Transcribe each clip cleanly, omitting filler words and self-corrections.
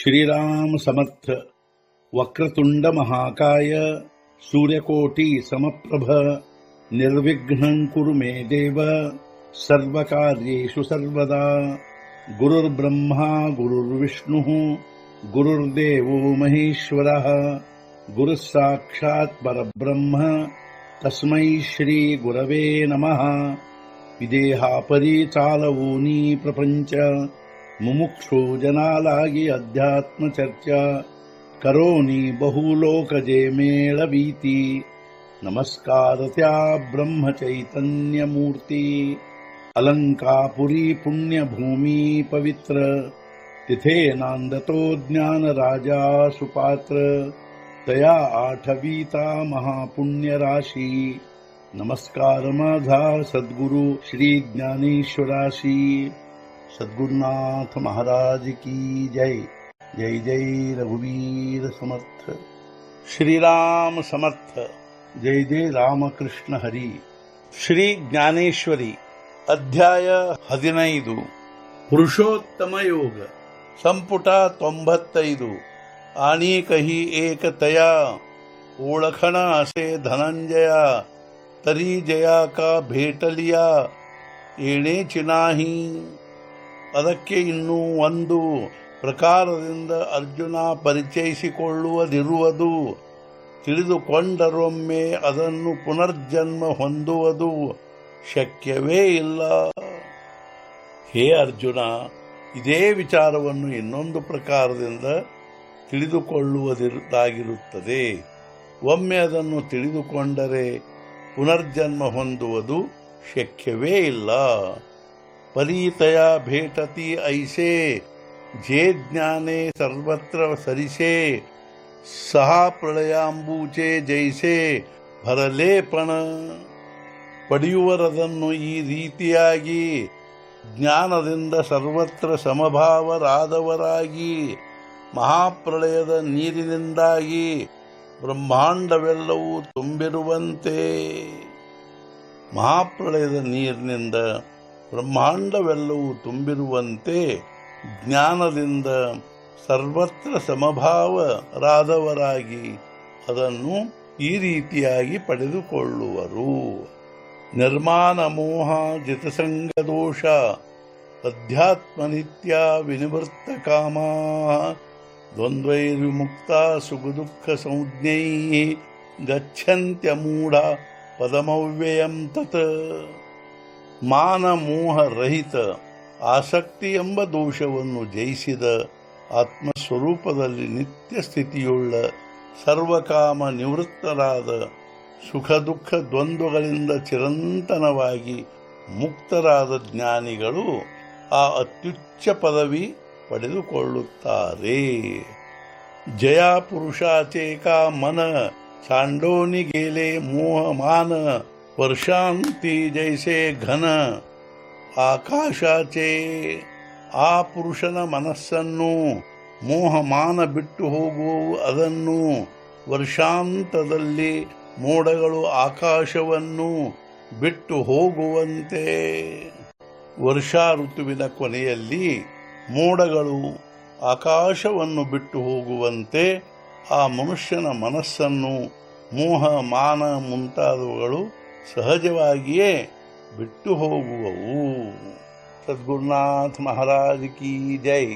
श्रीराम समर्थ. वक्रतुंड महाकाय सूर्यकोटि समप्रभ निर्विघ्नं कुरु मे देव सर्वकार्येषु सर्वदा. गुरुर्ब्रह्मा गुरुर्विष्णुः गुरुर्देवो महेश्वरः गुरुः साक्षात् परब्रह्म तस्मै श्री गुरवे नमः. विदेहापरी चालवूनी प्रपंच मुमुक्षु जनालागी अध्यात्म चर्चा करोनी बहुलोकजे मेळवीती. नमस्कार त्या ब्रह्म चैतन्य मूर्ती. अलंकापुरी पुण्यभूमी पवित्र तिथे नांदतो ज्ञान राजा सुपात्र. तया आठवीता महापुण्य राशी. नमस्कार माझा सद्गुरु श्री ज्ञानेश्वराशी. सद्गुरुनाथ महाराज की जय. जय जय रघुवीर समर्थ. श्रीराम समर्थ. जय जय रामकृष्ण हरी. ಶ್ರೀ ಜ್ಞಾನೇಶ್ವರಿ ಅಧ್ಯಾಯ 15 ಪುರುಷೋತ್ತಮ ಯೋಗ ಸಂಪುಟ 95. आणिकही एक तया ओळखण असे धनंजया. तरी जया का भेटलिया येणेची नाही. ಅದಕ್ಕೆ ಇನ್ನೂ ಒಂದು ಪ್ರಕಾರದಿಂದ ಅರ್ಜುನ ಪರಿಚಯಿಸಿಕೊಳ್ಳುವುದಿರುವುದು. ತಿಳಿದುಕೊಂಡರೊಮ್ಮೆ ಅದನ್ನು ಪುನರ್ಜನ್ಮ ಹೊಂದುವುದು ಶಕ್ಯವೇ ಇಲ್ಲ. ಹೇ ಅರ್ಜುನ, ಇದೇ ವಿಚಾರವನ್ನು ಇನ್ನೊಂದು ಪ್ರಕಾರದಿಂದ ತಿಳಿದುಕೊಳ್ಳುವುದಾಗಿರುತ್ತದೆ. ಒಮ್ಮೆ ಅದನ್ನು ತಿಳಿದುಕೊಂಡರೆ ಪುನರ್ಜನ್ಮ ಹೊಂದುವುದು ಶಕ್ಯವೇ ಇಲ್ಲ. परीतया भेटती ऐसे जे ज्ञाने सर्वत्र सरिसे. सहा प्रलयांबूचे जैसे भरले पण. ಪಡೆಯುವರದನ್ನು ಈ ರೀತಿಯಾಗಿ ಜ್ಞಾನದಿಂದ ಸರ್ವತ್ರ ಸಮಭಾವರಾದವರಾಗಿ ಮಹಾಪ್ರಳಯದ ನೀರಿನಿಂದಾಗಿ ಬ್ರಹ್ಮಾಂಡವೆಲ್ಲವೂ ತುಂಬಿರುವಂತೆ. ಮಹಾಪ್ರಳಯದ ನೀರಿನಿಂದ ಬ್ರಹ್ಮಾಂಡವೆಲ್ಲವೂ ತುಂಬಿರುವಂತೆ ಜ್ಞಾನದಿಂದ ಸರ್ವತ್ರ ಸಮಭಾವರಾದವರಾಗಿ ಅದನ್ನು ಈ ರೀತಿಯಾಗಿ ಪಡೆದುಕೊಳ್ಳುವರು. ನಿರ್ಮಾಣ ಮೋಹ ಜಿತಸಂಗ ದೋಷ ಅಧ್ಯಾತ್ಮ ನಿತ್ಯ ವಿನಿವೃತ್ತ ಕಾಮ ದ್ವಂದ್ವೈರ್ವಿಮುಕ್ತ ಸುಖದುಃಖ ಸಂಜ್ಞೈ ಗಚ್ಚಂತ್ಯಮೂಢ ಪದಮವ್ಯಯಂ ತತ್. ಮಾನ ಮೋಹ ರಹಿತ ಆಸಕ್ತಿ ಎಂಬ ದೋಷವನ್ನು ಜಯಿಸಿದ ಆತ್ಮಸ್ವರೂಪದಲ್ಲಿ ನಿತ್ಯ ಸ್ಥಿತಿಯುಳ್ಳ ಸರ್ವಕಾಮ ನಿವೃತ್ತರಾದ ಸುಖ ದುಃಖ ದ್ವಂದ್ವಗಳಿಂದ ಚಿರಂತನವಾಗಿ ಮುಕ್ತರಾದ ಜ್ಞಾನಿಗಳು ಆ ಅತ್ಯುಚ್ಚ ಪದವಿ ಪಡೆದುಕೊಳ್ಳುತ್ತಾರೆ. ಜಯ ಪುರುಷಾಚೇಕಾ ಮನ ಚಾಂಡೋನಿ ಗೇಲೆ ಮೋಹ ಮಾನ ವರ್ಷಾಂತಿ ಜೈಸೆ ಘನ. ಆಕಾಶಾಚೆ ಆ ಪುರುಷನ ಮನಸ್ಸನ್ನು ಮೋಹಮಾನ ಬಿಟ್ಟು ಹೋಗುವವು. ಅದನ್ನು ವರ್ಷಾಂತದಲ್ಲಿ ಮೋಡಗಳು ಆಕಾಶವನ್ನು ಬಿಟ್ಟು ಹೋಗುವಂತೆ. ವರ್ಷಾ ಋತುವಿನ ಕೊನೆಯಲ್ಲಿ ಮೋಡಗಳು ಆಕಾಶವನ್ನು ಬಿಟ್ಟು ಹೋಗುವಂತೆ ಆ ಮನುಷ್ಯನ ಮನಸ್ಸನ್ನು ಮೋಹ ಮಾನ ಮುಂತಾದವುಗಳು ಸಹಜವಾಗಿಯೇ ಬಿಟ್ಟು ಹೋಗುವವು. ಸದ್ಗುರುನಾಥ ಮಹಾರಾಜ್ ಕಿ ಜೈ.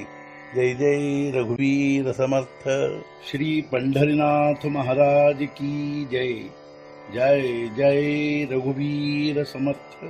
ಜೈ ಜೈ ರಘುವೀರ ಸಮರ್ಥ. ಶ್ರೀ पंढरीनाथ महाराज की जय. जय जय रघुवीर समर्थ.